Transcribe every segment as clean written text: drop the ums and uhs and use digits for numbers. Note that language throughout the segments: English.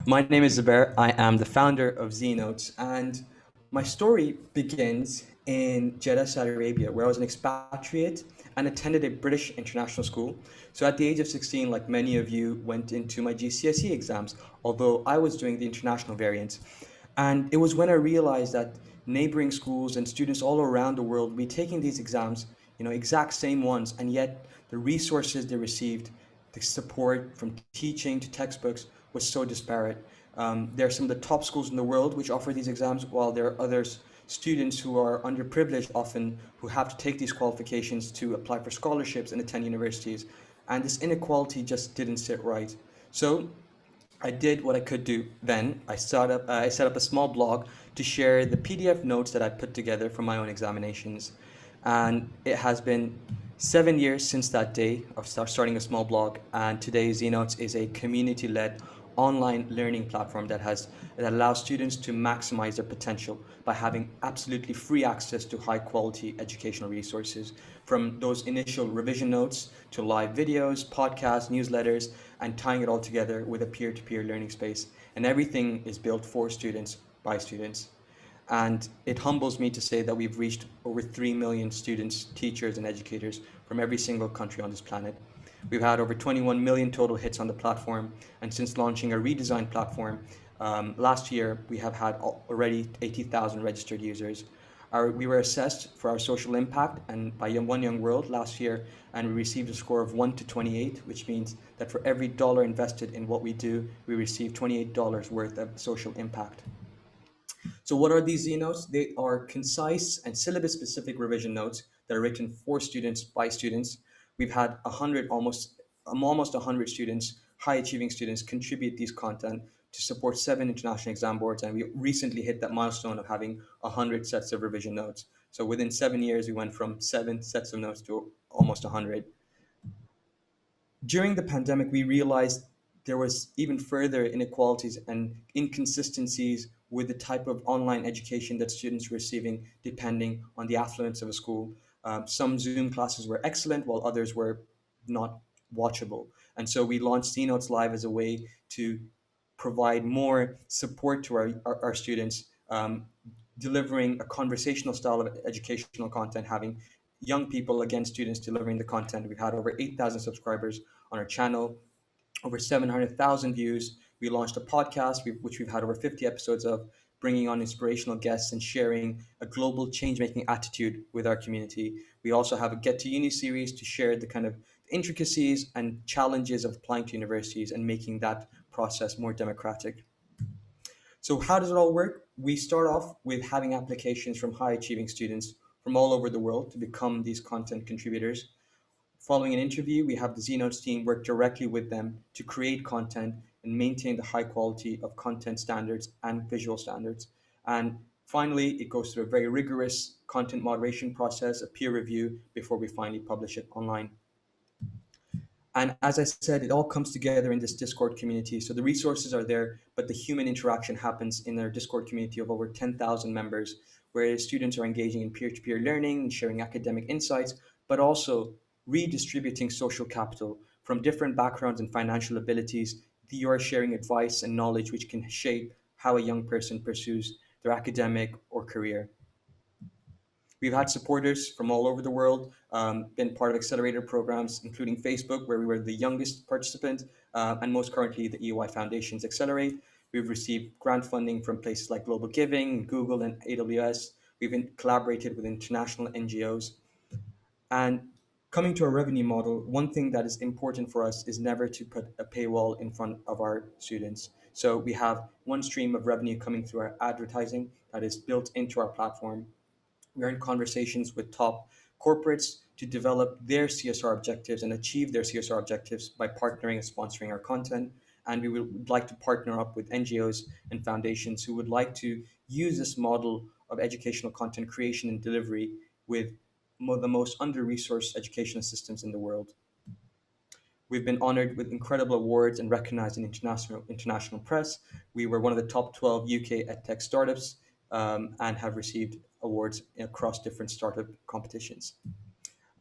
My name is Zubair. I am the founder of ZNotes, and my story begins in Jeddah, Saudi Arabia, where I was an expatriate and attended a British international school. So at the age of 16, like many of you, went into my GCSE exams, although I was doing the international variant. And it was when I realized that neighboring schools and students all around the world be taking these exams, exact same ones, and yet the resources they received, the support from teaching to textbooks was so disparate. There are some of the top schools in the world which offer these exams, while there are others, students who are underprivileged often, who have to take these qualifications to apply for scholarships and attend universities. And this inequality just didn't sit right. So I did what I could do then. I set up a small blog to share the PDF notes that I put together for my own examinations. And it has been 7 years since that day of starting a small blog. And today, ZNotes is a community-led online learning platform that allows students to maximize their potential by having absolutely free access to high quality educational resources, from those initial revision notes to live videos, podcasts, newsletters, and tying it all together with a peer-to-peer learning space. And everything is built for students by students. And it humbles me to say that we've reached over 3 million students, teachers, and educators from every single country on this planet. We've had over 21 million total hits on the platform. And since launching a redesigned platform last year, we have had already 80,000 registered users. We were assessed for our social impact and by One Young World last year, and we received a score of 1 to 28, which means that for every dollar invested in what we do, we receive $28 worth of social impact. So what are these Z notes? They are concise and syllabus specific revision notes that are written for students by students. We've had almost 100 students, high achieving students, contribute these content to support 7 international exam boards, and we recently hit that milestone of having 100 sets of revision notes. So within 7 years, we went from 7 sets of notes to almost 100. During the pandemic, we realized there was even further inequalities and inconsistencies with the type of online education that students were receiving, depending on the affluence of a school. Some Zoom classes were excellent, while others were not watchable. And so we launched CNotes Live as a way to provide more support to our students, delivering a conversational style of educational content, having young people, again, students delivering the content. We've had over 8,000 subscribers on our channel, over 700,000 views. We launched a podcast, which we've had over 50 episodes of, bringing on inspirational guests and sharing a global change making attitude with our community. We also have a Get to Uni series to share the kind of intricacies and challenges of applying to universities and making that process more democratic. So, how does it all work? We start off with having applications from high achieving students from all over the world to become these content contributors. Following an interview, we have the ZNotes team work directly with them to create content and maintain the high quality of content standards and visual standards. And finally, it goes through a very rigorous content moderation process, a peer review, before we finally publish it online. And as I said, it all comes together in this Discord community. So the resources are there, but the human interaction happens in our Discord community of over 10,000 members, where students are engaging in peer to peer learning and sharing academic insights, but also redistributing social capital from different backgrounds and financial abilities. You are sharing advice and knowledge which can shape how a young person pursues their academic or career. We've had supporters from all over the world, been part of accelerator programs, including Facebook, where we were the youngest participant, and most currently the EY Foundation's Accelerate. We've received grant funding from places like Global Giving, Google, and AWS. Collaborated with international NGOs. And coming to our revenue model, one thing that is important for us is never to put a paywall in front of our students. So we have one stream of revenue coming through our advertising that is built into our platform. We're in conversations with top corporates to develop their CSR objectives and achieve their CSR objectives by partnering and sponsoring our content. And we would like to partner up with NGOs and foundations who would like to use this model of educational content creation and delivery with the most under-resourced educational systems in the world. We've been honored with incredible awards and recognized in international press. We were one of the top 12 UK edtech startups, and have received awards across different startup competitions.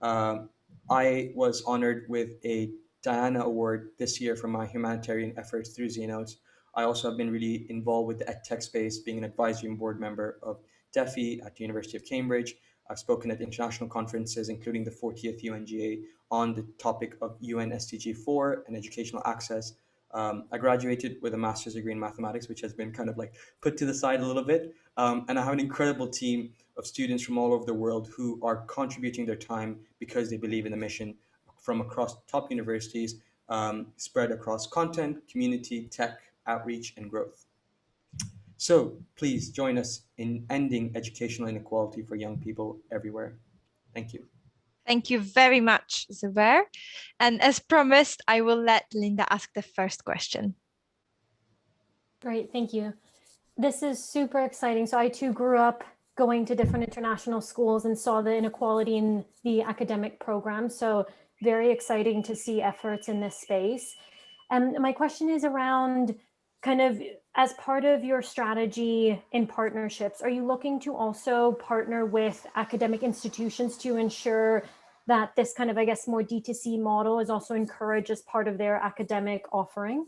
Um, I was honored with a Diana Award this year for my humanitarian efforts through ZNotes. I also have been really involved with the EdTech space, being an advisory board member of DEFI at the University of Cambridge. I've spoken at international conferences, including the 40th UNGA, on the topic of UN SDG 4 and educational access. I graduated with a master's degree in mathematics, which has been kind of like put to the side a little bit. And I have an incredible team of students from all over the world who are contributing their time because they believe in the mission from across top universities, spread across content, community, tech, outreach, and growth. So please join us in ending educational inequality for young people everywhere. Thank you. Thank you very much, Zubair. And as promised, I will let Linda ask the first question. Great, thank you. This is super exciting. So I too grew up going to different international schools and saw the inequality in the academic program. So very exciting to see efforts in this space. And my question is around kind of as part of your strategy in partnerships, are you looking to also partner with academic institutions to ensure that this kind of, I guess, more D2C model is also encouraged as part of their academic offering?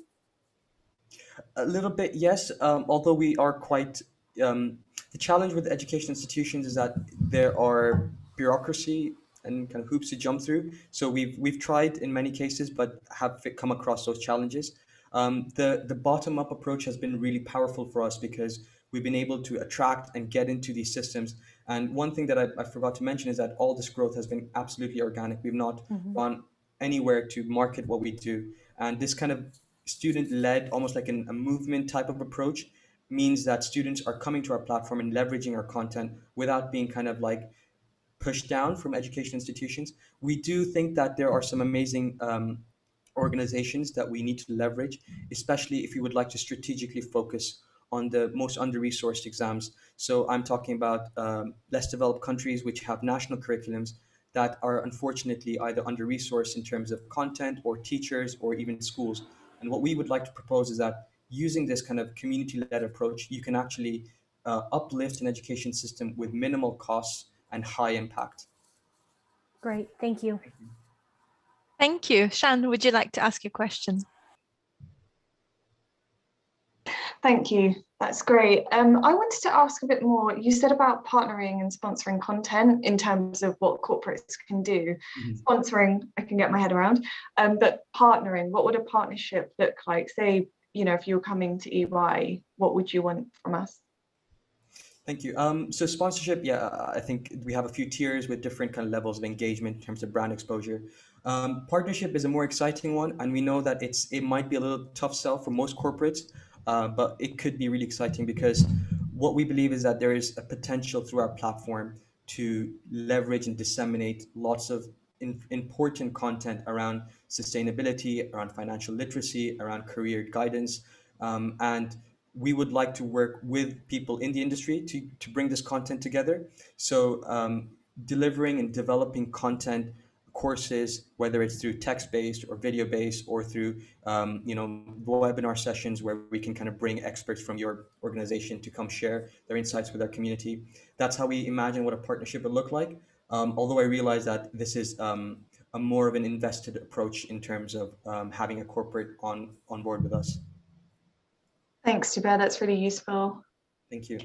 A little bit, yes. Although we are quite, the challenge with education institutions is that there are bureaucracy and kind of hoops to jump through. So we've tried in many cases, but have come across those challenges. The bottom up approach has been really powerful for us because we've been able to attract and get into these systems. And one thing that I forgot to mention is that all this growth has been absolutely organic. We've not gone anywhere to market what we do. And this kind of student-led, almost like a movement type of approach, means that students are coming to our platform and leveraging our content without being kind of like pushed down from education institutions. We do think that there are some amazing organizations that we need to leverage, especially if we would like to strategically focus on the most under-resourced exams. So I'm talking about less developed countries which have national curriculums that are unfortunately either under-resourced in terms of content or teachers or even schools. And what we would like to propose is that using this kind of community-led approach, you can actually uplift an education system with minimal costs and high impact. Great, thank you. Thank you. Shan, would you like to ask your question? Thank you. That's great. I wanted to ask a bit more. You said about partnering and sponsoring content in terms of what corporates can do. Sponsoring, I can get my head around, but partnering, what would a partnership look like? Say, you know, if you were coming to EY, what would you want from us? Thank you. So sponsorship, yeah, I think we have a few tiers with different kind of levels of engagement in terms of brand exposure. Partnership is a more exciting one, and we know that it might be a little tough sell for most corporates, but it could be really exciting because what we believe is that there is a potential through our platform to leverage and disseminate lots of important content around sustainability, around financial literacy, around career guidance, and we would like to work with people in the industry to bring this content together. So delivering and developing content courses, whether it's through text-based or video-based or through webinar sessions where we can kind of bring experts from your organization to come share their insights with our community. That's how we imagine what a partnership would look like. Although I realize that this is a more of an invested approach in terms of having a corporate on board with us. Thanks, Zubair. That's really useful. Thank you.